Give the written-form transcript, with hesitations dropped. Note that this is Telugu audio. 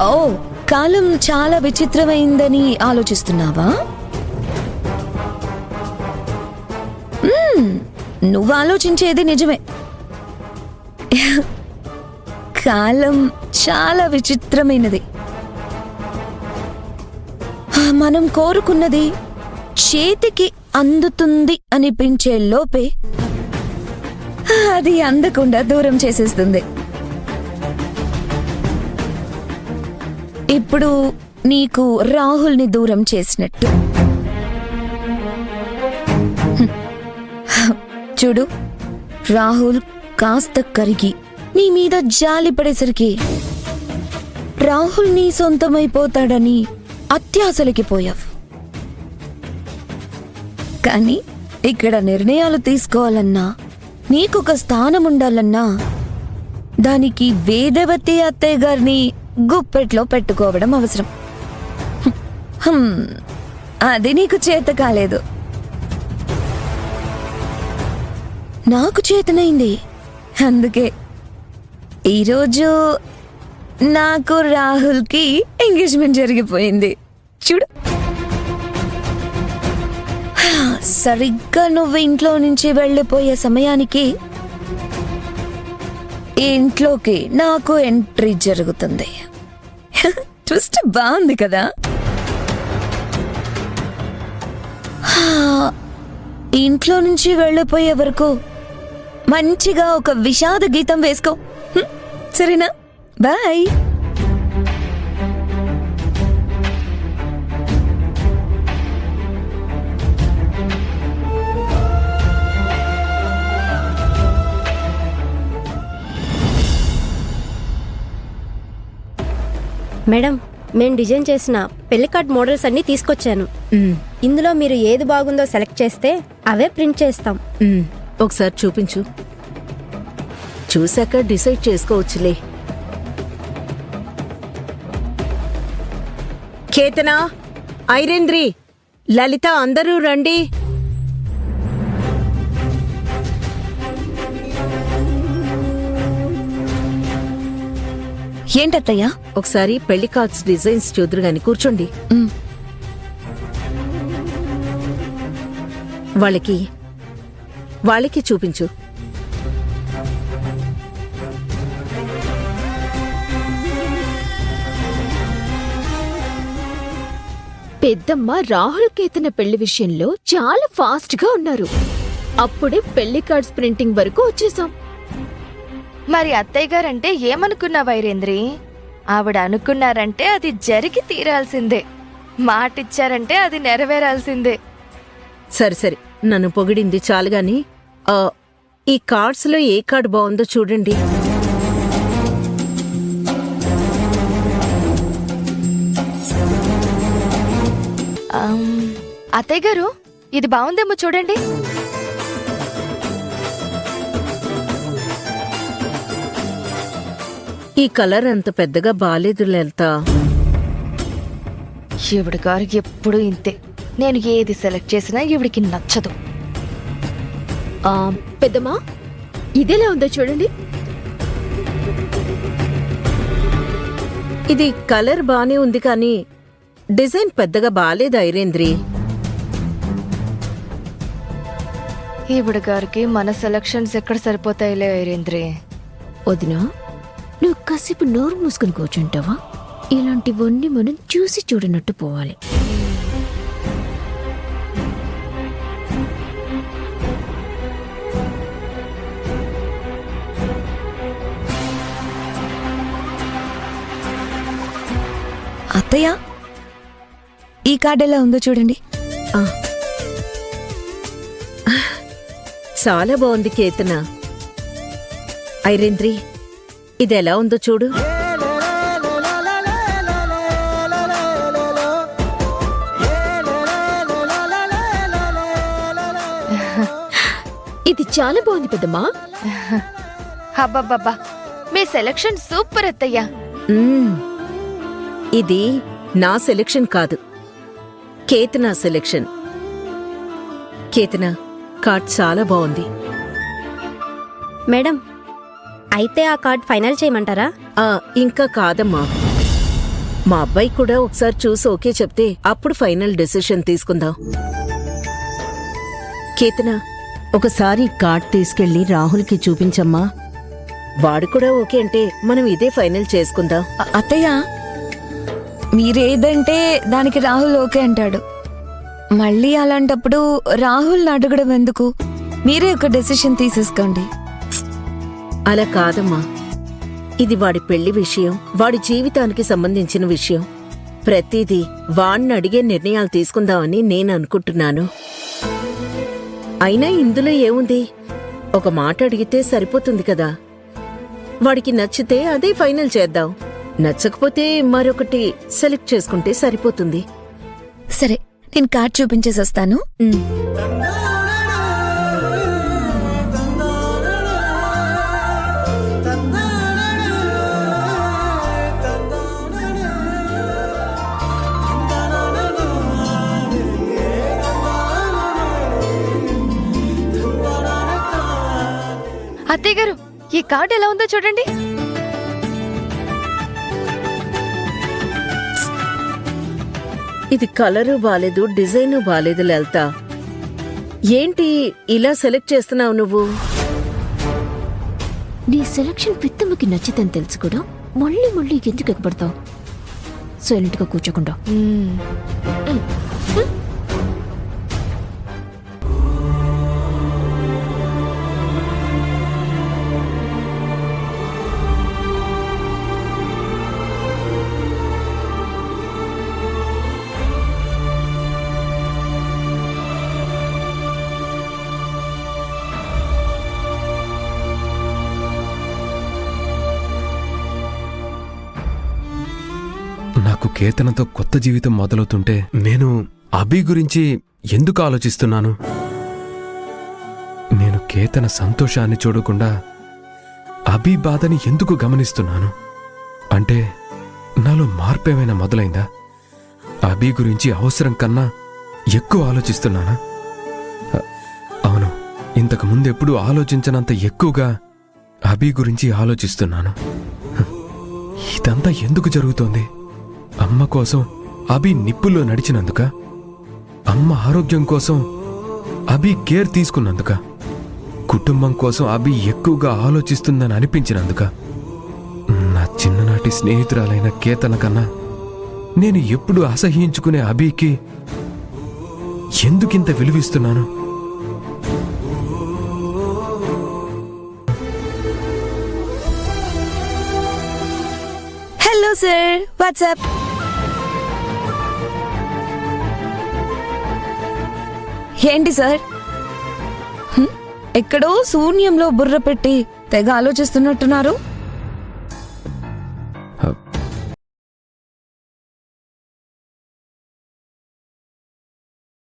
ఓ, కాలం చాలా విచిత్రమైందని ఆలోచిస్తున్నావా? నువ్వు ఆలోచించేది నిజమే. కాలం చాలా విచిత్రమైనది. మనం కోరుకున్నది చేతికి అందుతుంది అనిపించే లోపే అది అందకుండా దూరం చేసేస్తుంది. ఇప్పుడు నీకు రాహుల్ని దూరం చేసినట్టు. చూడు, రాహుల్ కాస్త కరిగి నీ మీద జాలి పడేసరికి రాహుల్ నీ సొంతమైపోతాడని అత్యాశలకి పోయావు. కానీ ఇక్కడ నిర్ణయాలు తీసుకోవాలన్నా, నీకొక స్థానం ఉండాలన్నా దానికి వేదవతి అత్తయ్య గారిని గుప్పెట్లో పెట్టుకోవడం అవసరం. అది నీకు చేత కాలేదు. నాకు చేతనైంది. అందుకే ఈరోజు నాకు రాహుల్కి ఎంగేజ్మెంట్ జరిగిపోయింది. చూడు, సరిగ్గా నువ్వు ఇంట్లో నుంచి వెళ్ళిపోయే సమయానికి ఇంట్లోకి నాకు ఎంట్రీ జరుగుతుంది. ట్విస్ట్ బాగుంది కదా? ఇంట్లో నుంచి వెళ్ళిపోయే వరకు మంచిగా ఒక విషాద గీతం వేసుకో, సరేనా? బాయ్. మేడం, నేను డిజైన్ చేసిన పెళ్లి కార్డ్ మోడల్స్ అన్నీ తీసుకొచ్చాను. ఇందులో మీరు ఏది బాగుందో సెలెక్ట్ చేస్తే అవే ప్రింట్ చేస్తాం. ఒకసారి చూపించు, చూశాక డిసైడ్ చేసుకోవచ్చులే. కేతన, ఐరేంద్రి, లలిత అందరూ రండి. ఏంటత్తయ్యా? ఒకసారి పెళ్లి కార్డ్స్ డిజైన్స్ చూదురు గాని, కూర్చోండి. వాళ్ళకి చూపించు. పెద్దమ్మ రాహుల్ కేతన పెళ్లి విషయంలో చాలా ఫాస్ట్ గా ఉన్నారు. అప్పుడే పెళ్లి కార్డ్స్ ప్రింటింగ్ వరకు వచ్చేసాం. మరి అత్తయ్య గారంటే ఏమనుకున్నా వైరేంద్రి? ఆవిడ అనుకున్నారంటే అది జరిగి తీరాల్సిందే, మాటిచ్చారంటే అది నెరవేరాల్సిందే. సరే సరే, నన్ను పొగిడింది చాలుగాని ఈ కార్డ్స్ లో ఏ కార్డ్ బాగుందో చూడండి. అత్తయ్య గారు, ఇది బాగుందేమో చూడండి. ఈ కలర్ అంత పెద్దగా బాలేదు లలిత. ఈవిడ గారు ఎప్పుడు ఇంతే. నేను ఏది సెలెక్ట్ చేసినా ఈవిడికి నచ్చదు. పెద్దమ్మా, ఇదేలా ఉందో చూడండి. ఇది కలర్ బానే ఉంది కానీ డిజైన్ పెద్దగా బాలేదు ఐరేంద్రి. ఈవిడ గారికి మన సెలక్షన్స్ ఎక్కడ సరిపోతాయిలే ఐరేంద్రి. వదినా, నువ్వు కాసేపు నోరు మూసుకుని కూర్చుంటావా? ఇలాంటివన్నీ మనం చూసి చూడనట్టు పోవాలి. అత్తయ్య, ఈ కార్డ్ ఎలా ఉందో చూడండి. చాలా బాగుంది కేతన. ఐరేంద్రి, ఇది ఎలా ఉందో చూడు. ఇది చాలా బాగుంది పెద్దమ్మా. అబ్బబ్బబ్బా, మీ సెలక్షన్ సూపర్ అత్తయ్యా. ఇది నా సెలెక్షన్ కాదు, కేతన సెలెక్షన్. కేతన, కార్డ్ చాలా బాగుంది. మేడం, అయితే ఆ కార్డ్ ఫైనల్ చేయమంటారా? ఇంకా కాదమ్మా. మా అబ్బాయి కూడా ఒకసారి చూసి ఓకే చెప్తే అప్పుడు ఫైనల్ డెసిషన్ తీసుకుందాం. కేతన, ఒకసారి కార్డ్ తీసుకెళ్లి రాహుల్కి చూపించమ్మా. వాడు కూడా ఓకే అంటే మనం ఇదే ఫైనల్ చేసుకుందాం. అత్తయ్య, మీరేదంటే దానికి రాహుల్ ఓకే అంటాడు. మళ్ళీ అలాంటప్పుడు రాహుల్ని అడగడం ఎందుకు? మీరే ఒక డెసిషన్ తీసేసుకోండి. అలా కాదమ్మా, ఇది వాడి పెళ్లి విషయం, వాడి జీవితానికి సంబంధించిన విషయం. ప్రతిదీ వాణ్ణి అడిగే నిర్ణయాలు తీసుకుందామని నేను అనుకుంటున్నాను. అయినా ఇందులో ఏముంది, ఒక మాట అడిగితే సరిపోతుంది కదా. వాడికి నచ్చితే అదే ఫైనల్ చేద్దాం, నచ్చకపోతే మరొకటి సెలెక్ట్ చేసుకుంటే సరిపోతుంది. సరే, నేను కార్డ్ చూపించేసి వస్తాను. అత్తయ్య గారు, ఈ కార్డ్ ఎలా ఉందో చూడండి. ఇది కలరు బాలేదు, డిజైను బాలేదు లలిత. ఏంటి ఇలా సెలెక్ట్ చేస్తున్నావు నువ్వు? నీ సెలక్షన్ పిత్తమ్మకి నచ్చితే తెలుసు కూడా మళ్ళీ మళ్ళీ ఎందుకు ఎక్కబడతావు? సైలెంట్ గా కూర్చోకుండా. నాకు కేతనతో కొత్త జీవితం మొదలవుతుంటే నేను అభి గురించి ఎందుకు ఆలోచిస్తున్నాను? నేను కేతన సంతోషాన్ని చూడకుండా అభి బాధని ఎందుకు గమనిస్తున్నాను? అంటే నాలో మార్పేమైనా మొదలైందా? అభి గురించి అవసరం కన్నా ఎక్కువ ఆలోచిస్తున్నానా? అవును, ఇంతకు ముందెప్పుడూ ఆలోచించనంత ఎక్కువగా అభి గురించి ఆలోచిస్తున్నాను. ఇదంతా ఎందుకు జరుగుతోంది? అమ్మ కోసం అభి నిప్పుల్లో నడిచినందుక? అమ్మ ఆరోగ్యం కోసం అభి కేర్ తీసుకున్నందుక? కుటుంబం కోసం అభి ఎక్కువగా ఆలోచిస్తుందని అనిపించినందుక? నా చిన్ననాటి స్నేహితురాలైన కేతన కన్నా నేను ఎప్పుడు అసహ్యించుకునే అభికి ఎందుకింత విలువిస్తున్నాను? Hello sir, what's up. ఏంటి సార్, ఎక్కడో శూన్యంలో బుర్ర పెట్టి తెగ ఆలోచిస్తున్నట్టున్నారు.